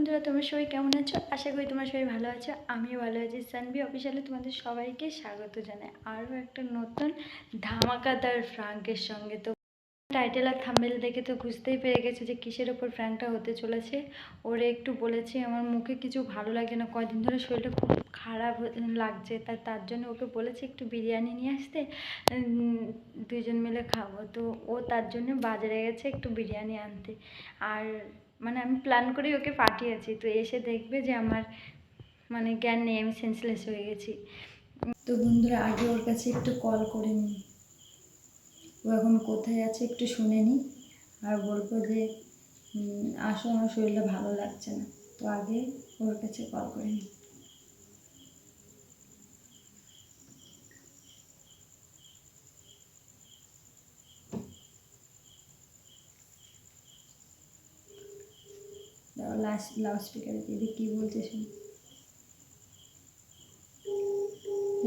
বন্ধুরা, তোমরা সবাই কেমন আছো? আশা করি তোমরা সবাই ভালো আছো। আমিও ভালো আছি। সানভি অফিসিয়ালে তোমাদের সবাইকে স্বাগত জানাই আরও একটা নতুন ধামাকাদার ফ্র্যাঙ্কের সঙ্গে। তো টাইটেল আর থাম্বনেল দেখে তো বুঝতেই পেরে গেছে যে কিসের ওপর ফ্র্যাঙ্কটা হতে চলেছে। ওরে একটু বলেছি আমার মুখে কিছু ভালো লাগে না, কয়দিন ধরে শরীরটা খুব খারাপ লাগছে, তার জন্য ওকে বলেছি একটু বিরিয়ানি নিয়ে আসতে, দুজন মিলে খাবো। তো ও তার জন্য বাজারে গেছে একটু বিরিয়ানি আনতে। আর মানে আমি প্ল্যান করেই ওকে পাঠিয়েছি। তো এসে দেখবে যে আমার মানে জ্ঞান নেই, আমি সেন্সলেস হয়ে গেছি। তো বন্ধুরা, আগে ওর কাছে একটু কল করে নিই, ও এখন কোথায় আছে একটু শুনে নিই, আর বলবো যে আসো, আমার শরীরটা ভালো লাগছে না। তো আগে ওর কাছে কল করে নিই। লাউড স্পিকারে দিদি কী বলছে শুনি।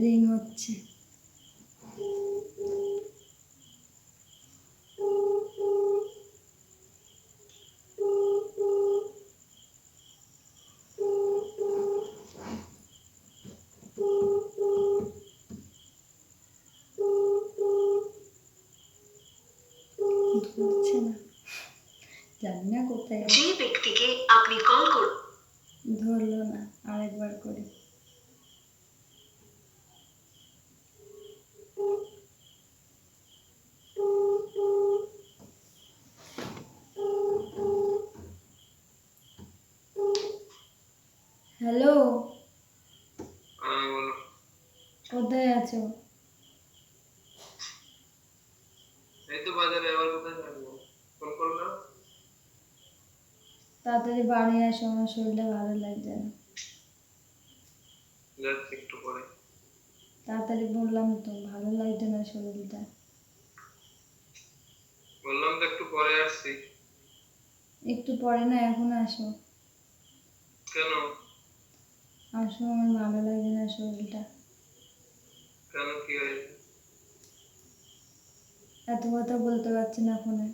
রিং হচ্ছে। হচ্ছে না, জানি না কোথায় আছে। যে ব্যক্তিকে আপনি কল করুন ধরলো না, আরেকবার করি। হ্যালো, কোথায় আছো? এই তো বাজারে। আবার কোথায় থাকবো? ফোন করলাম। তাড়াতাড়ি বাড়ি আসো, আমার শরীরটা ভালো লাগছে না। যাচ্ছি একটু পরে। তাড়াতাড়ি বললাম তো, ভালো লাগছে না শরীরটা। বললাম তো একটু পরে আসছি। একটু পরে না, এখন আসো। কেন? আসো, আমার ভালো লাগছে না শরীরটা। কেন, কি হয়েছে? এত কথা বলতে পারছি না ফোনে,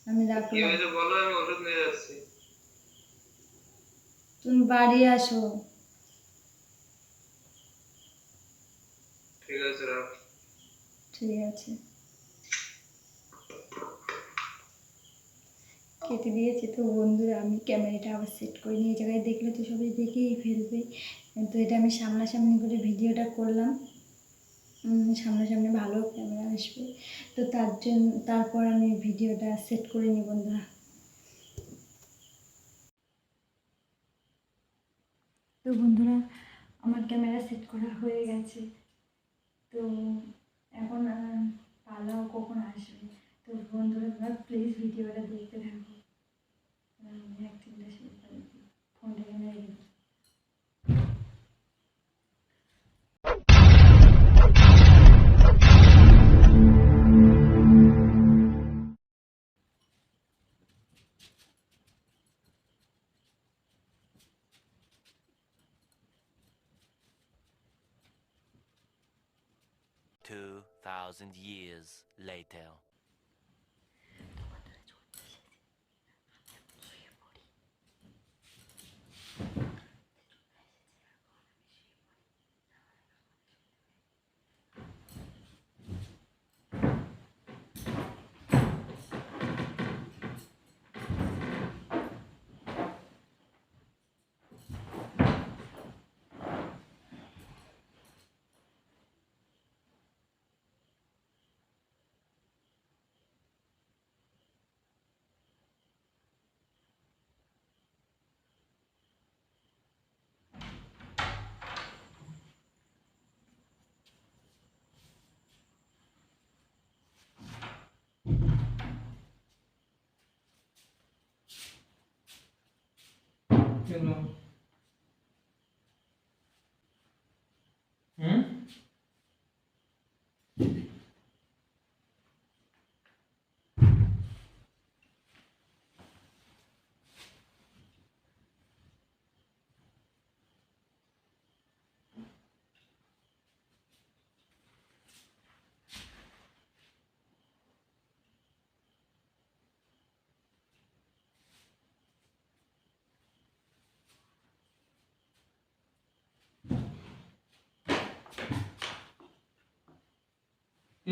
আমি কি রাখলাম। হয়েছে বলো, আমি ওষুধ নিয়ে যাচ্ছি। তুমি বাড়ি আসো। ঠিক আছে, রাখ। ঠিক আছে। কেটে দিয়েছে। তো বন্ধুরা, আমি ক্যামেরাটা আবার সেট করে নিয়ে জায়গায় দেখলে তো সবাই দেখেই ফেলবে। তো এটা আমি সামনাসামনি করে ভিডিওটা করলাম, সামনাসামনি ভালো ক্যামেরা আসবে। তো তার জন্য তারপর আমি ভিডিওটা সেট করে নিই বন্ধুরা। তো বন্ধুরা, আমার ক্যামেরা সেট করা হয়ে গেছে। তো এখন পালাও কখন আসবে। তো বন্ধুরা, প্লিজ ভিডিওটা দেখতে থাকো। আমি এক চিন্তা শুরু করে দিই, ফোনটা এখানে রেখে দিই। Two thousand years later. কেন?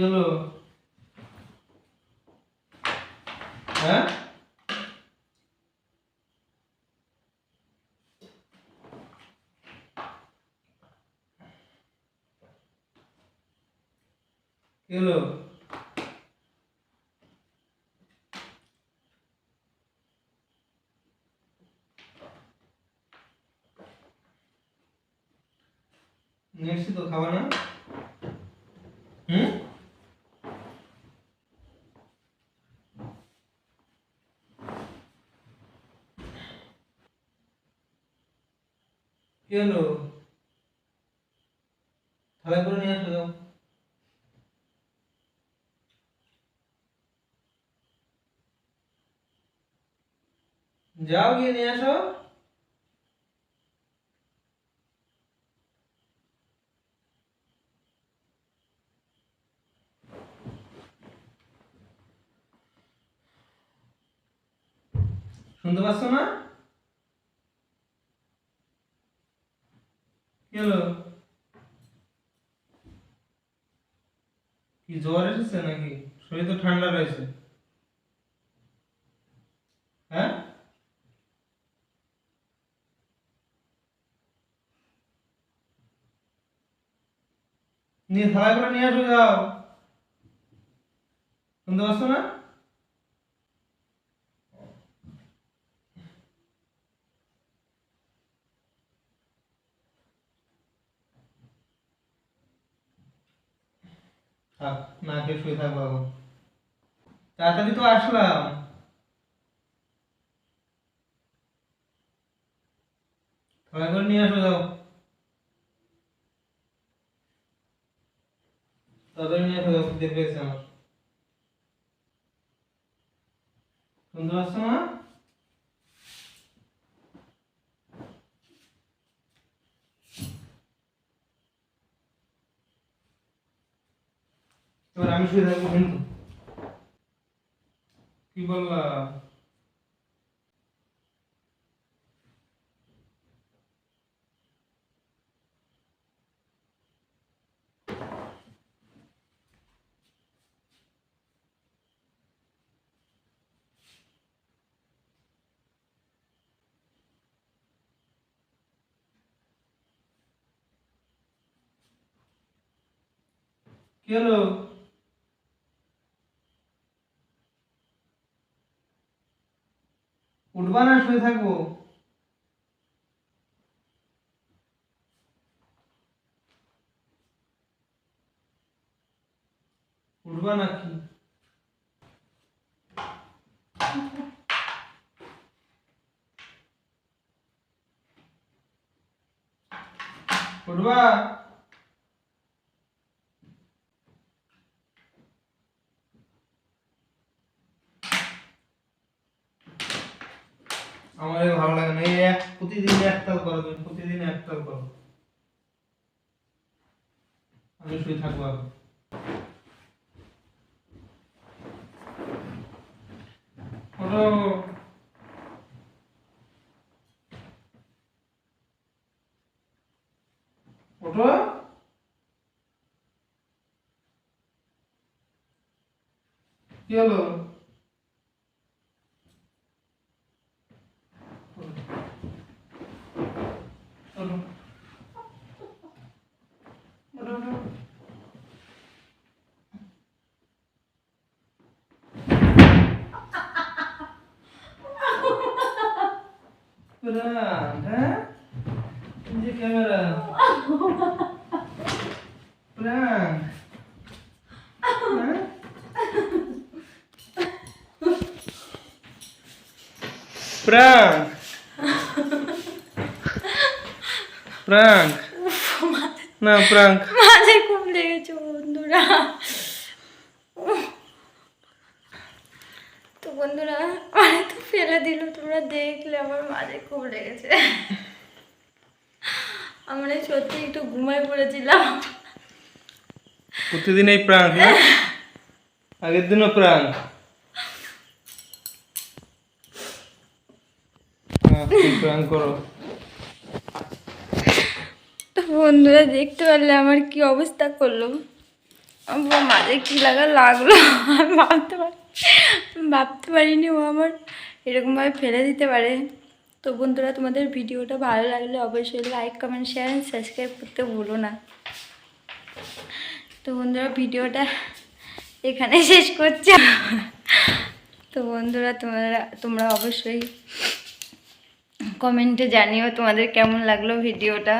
হলো? হ্যাঁ, কি হলো? নিয়ে এসছি তো, খাবা না? হুম, কি হলো? থালায় করে নিয়ে আসো যাও। যাও গিয়ে নিয়ে আসো। শুনতে পাচ্ছ না? কি হলো? কি জ্বর এসেছে নাকি? শরীর তো ঠান্ডা রয়েছে। হ্যাঁ, নিয়ে থালায় করে নিয়ে আসো যাও। শুনতে পাচ্ছ না? থাক, না খেয়ে শুয়ে থাকবো এখন। তাড়াতাড়ি তো আসলাম। থালায় করে নিয়ে আসো যাও। তাড়াতাড়ি নিয়ে আসো যাও, খিদে পেয়েছে আমার। শুনতে পাচ্ছ না? এবার আমি শুয়ে থাকবো কিন্তু। কি বললা? কি হলো? উঠবা না শুয়ে থাকবো? উঠবা নাকি? উঠবা? আমার এই ভালো লাগে না, এই প্রতিদিন একটাল করো, তুমি প্রতিদিন একটাল করো। আমি শুয়ে থাকবো এখন। ওঠো। ওঠো। কি হলো? ওঠো। ওঠো, ওঠো। প্রাণ, হ্যাঁ? এই যে ক্যামেরা। প্রাণ, হ্যাঁ? প্রাণ, প্রাণ, না প্রাণ। মাথায় খুব লেগেছে বন্ধুরা। তো বন্ধুরা অনেক তো ফেলে দিল, তোমরা দেখলে আমার মাথায় খুব লেগেছে। আমরা সত্যি একটু ঘুমায় পড়েছিলাম। প্রতিদিন এই প্রাণ, হ্যাঁ? আগের দিনও প্রাণ। প্রাণ করো। তো বন্ধুরা দেখতে পারলে আমার কি অবস্থা করলো। আমার মাঝে কী লাগলো আমি ভাবতে পারিনি ও আমার এরকমভাবে ফেলে দিতে পারে। তো বন্ধুরা, তোমাদের ভিডিওটা ভালো লাগলে অবশ্যই like comment share and subscribe করতে ভুলো না। তো বন্ধুরা, ভিডিওটা এখানে শেষ করছি। তো বন্ধুরা, তোমরা অবশ্যই কমেন্টে জানিও তোমাদের কেমন লাগলো ভিডিওটা।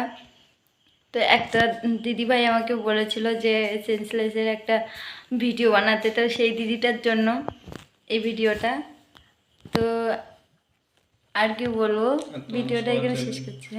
তো একটা দিদিভাই আমাকে বলেছিল যে সেন্সলেসের একটা ভিডিও বানাতে, তো সেই দিদিটার জন্য এই ভিডিওটা। তো আর কি বলবো, ভিডিওটা এখানে শেষ করছি।